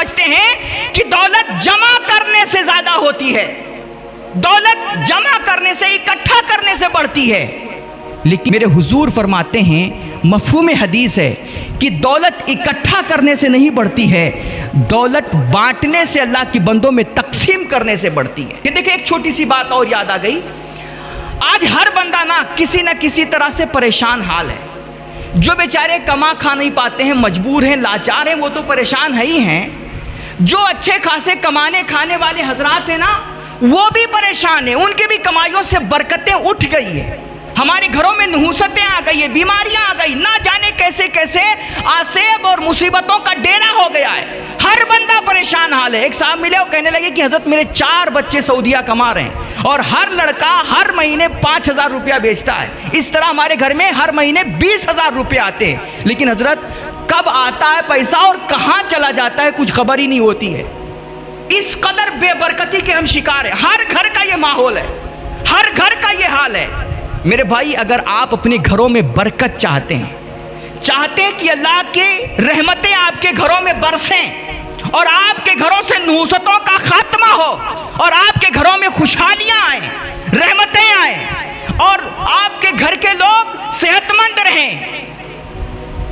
समझते हैं कि दौलत जमा करने से ज्यादा होती है, दौलत जमा करने से, इकट्ठा करने से बढ़ती है। लेकिन मेरे हुजूर फरमाते हैं, मफ़हूम हदीस है कि दौलत इकट्ठा करने से नहीं बढ़ती है, दौलत बांटने से, अल्लाह के बंदों में तकसीम करने से बढ़ती है। कि देखिए, एक छोटी सी बात और याद आ गई। आज हर बंदा ना किसी तरह से परेशान हाल है। जो बेचारे कमा खा नहीं पाते हैं, मजबूर हैं, लाचार हैं, वो तो परेशान है ही हैं। जो अच्छे खासे कमाने खाने वाले हजरात हैं ना, वो भी परेशान हैं। उनके भी कमाइयों से बरकतें उठ गई है। हमारे घरों में नहुसतें आ गई है, बीमारियां आ गई, ना जाने कैसे कैसे आसेब और मुसीबतों का डेरा हो गया है। हर बंदा परेशान हाल है। एक साहब मिले, वो कहने लगे कि हजरत मेरे 4 बच्चे सऊदीया कमा रहे हैं और हर लड़का हर महीने 5,000 रुपया बेचता है। इस तरह हमारे घर में हर महीने 20,000 रुपये आते हैं, लेकिन हजरत कब आता है पैसा और कहाँ चला जाता है कुछ खबर ही नहीं होती है। इस कदर बेबरकती के हम शिकार हैं। हर घर का ये माहौल है, हर घर का ये हाल है। मेरे भाई, अगर आप अपने घरों में बरकत चाहते हैं कि अल्लाह की रहमतें आपके घरों में बरसें और आपके घरों से नहुसतों का खात्मा हो और आपके घरों में खुशहालियां आए, रहमतें आए और आपके घर के लोग सेहतमंद रहें,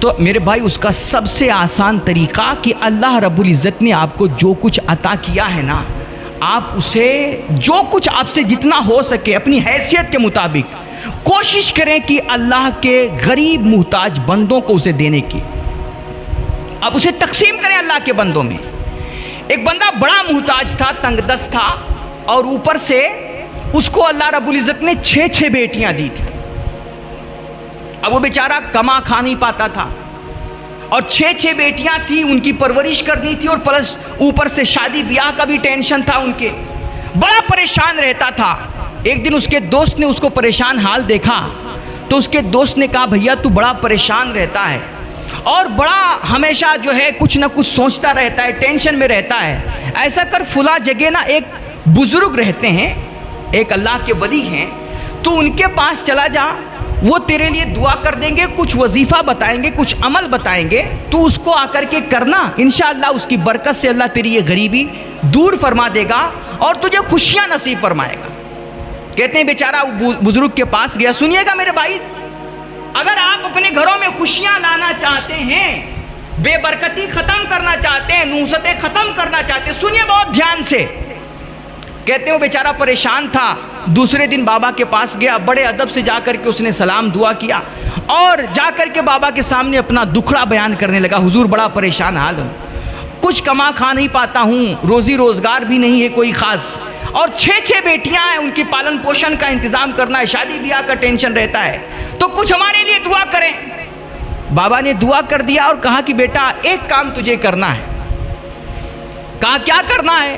तो मेरे भाई उसका सबसे आसान तरीका कि अल्लाह रब्बुल इज़्ज़त ने आपको जो कुछ अता किया है ना, आप उसे जो कुछ आपसे जितना हो सके अपनी हैसियत के मुताबिक कोशिश करें कि अल्लाह के गरीब मुहताज बंदों को उसे देने की, अब उसे तकसीम करें अल्लाह के बंदों में। एक बंदा बड़ा मुहताज था, तंगदस्त था, और ऊपर से उसको अल्लाह रब्बुल इज़्ज़त ने 6 बेटियां दी थी। अब वो बेचारा कमा खा नहीं पाता था और 6 बेटियां थी, उनकी परवरिश करनी थी और प्लस ऊपर से शादी ब्याह का भी टेंशन था उनके। बड़ा परेशान रहता था। एक दिन उसके दोस्त ने उसको परेशान हाल देखा तो उसके दोस्त ने कहा, भैया तू बड़ा परेशान रहता है और बड़ा हमेशा जो है कुछ ना कुछ सोचता रहता है, टेंशन में रहता है। ऐसा कर, फुला जगह ना एक बुजुर्ग रहते हैं, एक अल्लाह के वली हैं, तो उनके पास चला जा, वो तेरे लिए दुआ कर देंगे, कुछ वजीफ़ा बताएंगे, कुछ अमल बताएंगे, तू उसको आकर के करना, इंशाअल्लाह उसकी बरकत से अल्लाह तेरी ये गरीबी दूर फरमा देगा और तुझे खुशियाँ नसीब फरमाएगा। कहते हैं बेचारा बुजुर्ग के पास गया। सुनिएगा मेरे भाई, अगर आप अपने घरों में खुशियाँ लाना चाहते हैं, बेबरकती ख़त्म करना चाहते हैं, नहुसतें ख़त्म करना चाहते हैं, सुनिए बहुत ध्यान से। कहते हो बेचारा परेशान था, दूसरे दिन बाबा के पास गया, बड़े अदब से जाकर के उसने सलाम दुआ किया और जाकर के बाबा के सामने अपना दुखड़ा बयान करने लगा। हुजूर बड़ा परेशान हाल हूँ, कुछ कमा खा नहीं पाता हूँ, रोज़ी रोज़गार भी नहीं है कोई ख़ास, और 6 बेटियां हैं, उनकी पालन पोषण का इंतज़ाम करना है, शादी ब्याह का टेंशन रहता है, तो कुछ हमारे लिए दुआ करें। बाबा ने दुआ कर दिया और कहा कि बेटा एक काम तुझे करना है। कहा क्या करना है?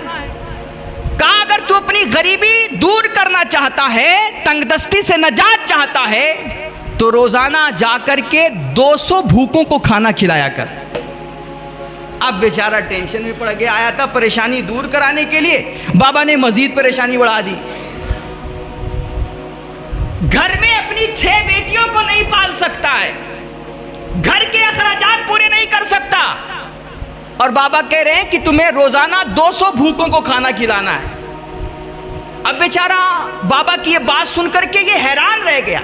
कहा अगर तू अपनी गरीबी दूर करना चाहता है, तंगदस्ती से नजात चाहता है, तो रोजाना जाकर के 200 भूखों को खाना खिलाया कर। अब बेचारा टेंशन में पड़ गया, आया था परेशानी दूर कराने के लिए, बाबा ने मजीद परेशानी बढ़ा दी। घर में अपनी 6 बेटियों को नहीं पाल सकता है, घर के अखराजात पूरे नहीं कर सकता, और बाबा कह रहे हैं कि तुम्हें रोजाना 200 भूखों को खाना खिलाना है। अब बेचारा बाबा की ये बात सुनकर के ये हैरान रह गया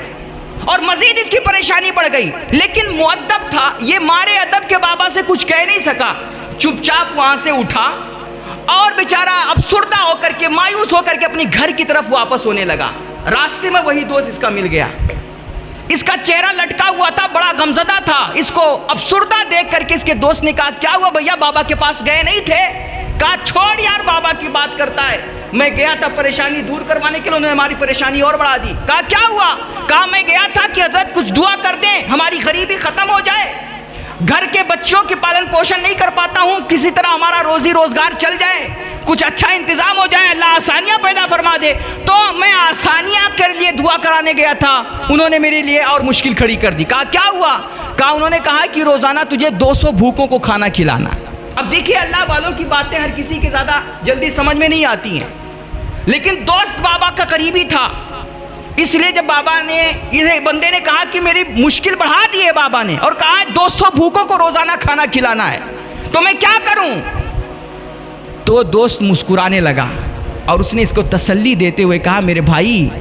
और मजीद इसकी परेशानी बढ़ गई। लेकिन मुअद्दब था, ये मारे अदब के बाबा से कुछ कह नहीं सका, चुपचाप वहां से उठा और बेचारा अफसुर्दा होकर के, मायूस होकर के अपनी घर की तरफ वापस होने लगा। रास्ते में वही दोस्त इसका मिल गया, इसका चेहरा लटका हुआ था, बड़ा गमजदा था। इसको अफसुर्दा देख करके इसके दोस्त ने कहा, क्या हुआ भैया, बाबा के पास गए नहीं थे? कहा छोड़ यार, बाबा की बात करता है, मैं गया था परेशानी दूर करवाने के लिए, उन्होंने हमारी परेशानी और बढ़ा दी। कहा क्या हुआ? कहा मैं गया था कि हजरत कुछ दुआ कर दें, हमारी गरीबी खत्म हो जाए, घर के बच्चों की पालन पोषण नहीं कर पाता हूँ, किसी तरह हमारा रोजी रोजगार चल जाए, कुछ अच्छा इंतजाम हो जाए, अल्लाह आसानियाँ पैदा फरमा दे। तो मैं आसानियाँ के लिए दुआ कराने गया था, उन्होंने मेरे लिए और मुश्किल खड़ी कर दी। कहा क्या हुआ? कहा उन्होंने कहा कि रोजाना तुझे 200 भूखों को खाना खिलाना। अब देखिए, अल्लाह वालों की बातें हर किसी के ज़्यादा जल्दी समझ में नहीं आती हैं, लेकिन दोस्त बाबा का करीबी था, इसलिए जब बाबा ने, इस बंदे ने कहा कि मेरी मुश्किल बढ़ा दी है बाबा ने, और कहा 200 भूखों को रोज़ाना खाना खिलाना है, तो मैं क्या करूं? तो दोस्त मुस्कुराने लगा और उसने इसको तसल्ली देते हुए कहा, मेरे भाई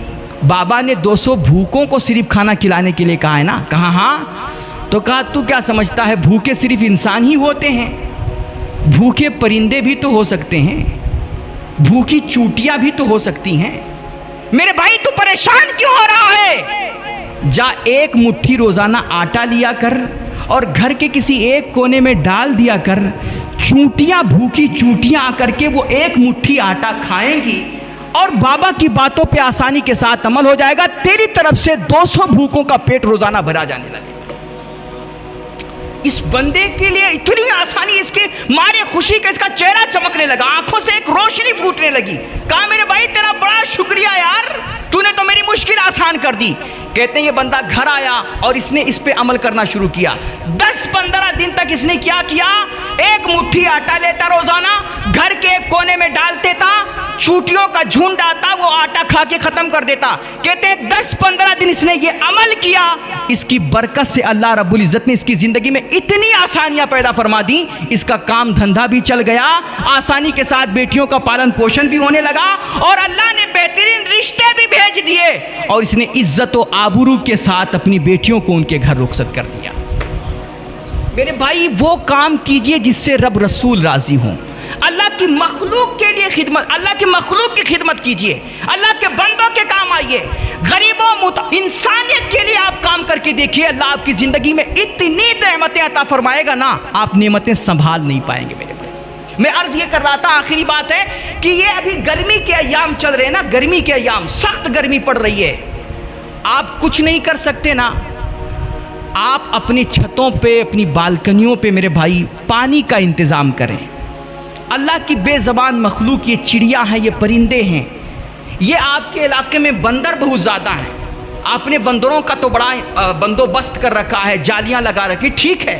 बाबा ने 200 भूखों को सिर्फ खाना खिलाने के लिए कहा है ना? कहा हाँ। तो कहा तू क्या समझता है भूखे सिर्फ इंसान ही होते हैं? भूखे परिंदे भी तो हो सकते हैं, भूखी चूटियां भी तो हो सकती हैं। मेरे भाई तू परेशान क्यों हो रहा है? जा एक मुट्ठी रोजाना आटा लिया कर और घर के किसी एक कोने में डाल दिया कर। चूटियां, भूखी चूटियां आकर के वो एक मुट्ठी आटा खाएंगी और बाबा की बातों पे आसानी के साथ अमल हो जाएगा। तेरी तरफ से 200 भूखों का पेट रोजाना भरा जाने लगेगा। इस बंदे के लिए इतनी आसानी, इसके मारे खुशी का इसका चेहरा चमकने लगा, आंखों से एक रोशनी फूटने लगी। कहा मेरे भाई तेरा बड़ा शुक्रिया यार, तूने तो मेरी मुश्किल आसान कर दी। कहते हैं ये बंदा घर आया और इसने इस पे अमल करना शुरू किया। 10-15 दिन तक इसने क्या किया, एक मुट्ठी आटा लेता रोजाना, घर के एक कोने में डाल देता, चूटियों का झुंड आता, वो आटा खा के खत्म कर देता। कहते हैं 10-15 दिन इसने ये अमल किया, इसकी बरकत से अल्लाह रब्बुल इज्जत ने इसकी जिंदगी में इतनी आसानियां पैदा फरमा दी, इसका काम धंधा भी चल गया, आसानी के साथ बेटियों का पालन पोषण भी होने लगा और अल्लाह ने बेहतरीन रिश्ते भी भेज दिए और इसने इज्जत व आबरू के साथ अपनी बेटियों को उनके घर रुखसत कर दिया। मेरे भाई वो काम कीजिए जिससे रब रसूल राजी हों। अल्लाह की मखलूक के लिए खिदमत, अल्लाह की मखलूक की खिदमत कीजिए, अल्लाह के बंदों के काम आइए, गरीबों इंसानियत के लिए आप काम करके देखिए। अल्लाह आपकी ज़िंदगी में इतनी नेमतें अता फरमाएगा ना, आप नेमतें संभाल नहीं पाएंगे। मेरे भाई मैं अर्ज़ ये कर रहा था, आखिरी बात है कि ये अभी गर्मी के अयाम चल रहे हैं ना, गर्मी के अयाम, सख्त गर्मी पड़ रही है। आप कुछ नहीं कर सकते ना, आप अपनी छतों पे, अपनी बालकनियों पे मेरे भाई पानी का इंतज़ाम करें। अल्लाह की बेज़बान मखलूक, ये चिड़िया हैं, ये परिंदे हैं, ये आपके इलाके में बंदर बहुत ज़्यादा हैं। आपने बंदरों का तो बड़ा बंदोबस्त कर रखा है, जालियां लगा रखी, ठीक है,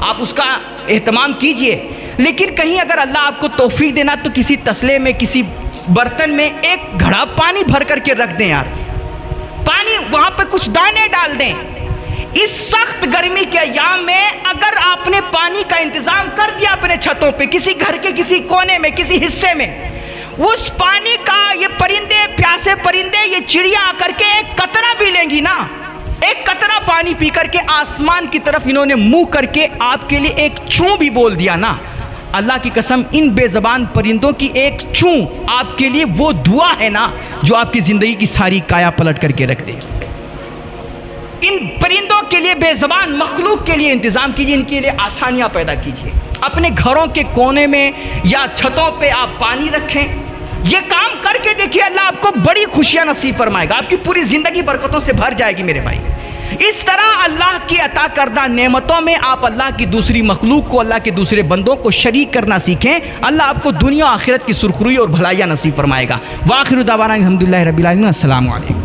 आप उसका एहतमाम कीजिए। लेकिन कहीं अगर अल्लाह आपको तौफीक देना तो किसी तसले में, किसी बर्तन में एक घड़ा पानी भर करके रख दें यार, पानी वहाँ पर कुछ दाने डाल दें। इस सख्त गर्मी के अयाम में अगर आपने पानी का इंतजाम कर दिया अपने छतों पे, किसी घर के किसी कोने में, किसी हिस्से में, उस पानी का ये परिंदे, प्यासे परिंदे, ये चिड़िया आकर के एक कतरा भी लेंगी ना, एक कतरा पानी पी करके आसमान की तरफ इन्होंने मुंह करके आपके लिए एक चूं भी बोल दिया ना, अल्लाह की कसम इन बेज़बान परिंदों की एक चूं आपके लिए वो दुआ है ना जो आपकी ज़िंदगी की सारी काया पलट करके रख देगी। इन परिंदों के लिए, बेज़बान मखलूक के लिए इंतज़ाम कीजिए, इनके लिए आसानियाँ पैदा कीजिए। अपने घरों के कोने में या छतों पे आप पानी रखें। ये काम करके देखिए, अल्लाह आपको बड़ी खुशियाँ नसीब फरमाएगा, आपकी पूरी ज़िंदगी बरकतों से भर जाएगी मेरे भाई। इस तरह अल्लाह की अता करदा नेमतों में आप अल्लाह की दूसरी मखलूक को, अल्लाह के दूसरे बंदों को शरीक करना सीखें। अल्लाह आपको दुनिया आखिरत की सुरखरुई और भलाइयाँ नसीब फरमाएगा। वाखिरु दावाना अल्हम्दुलिल्लाहि रब्बिल आलमीन। अस्सलामु अलैकुम।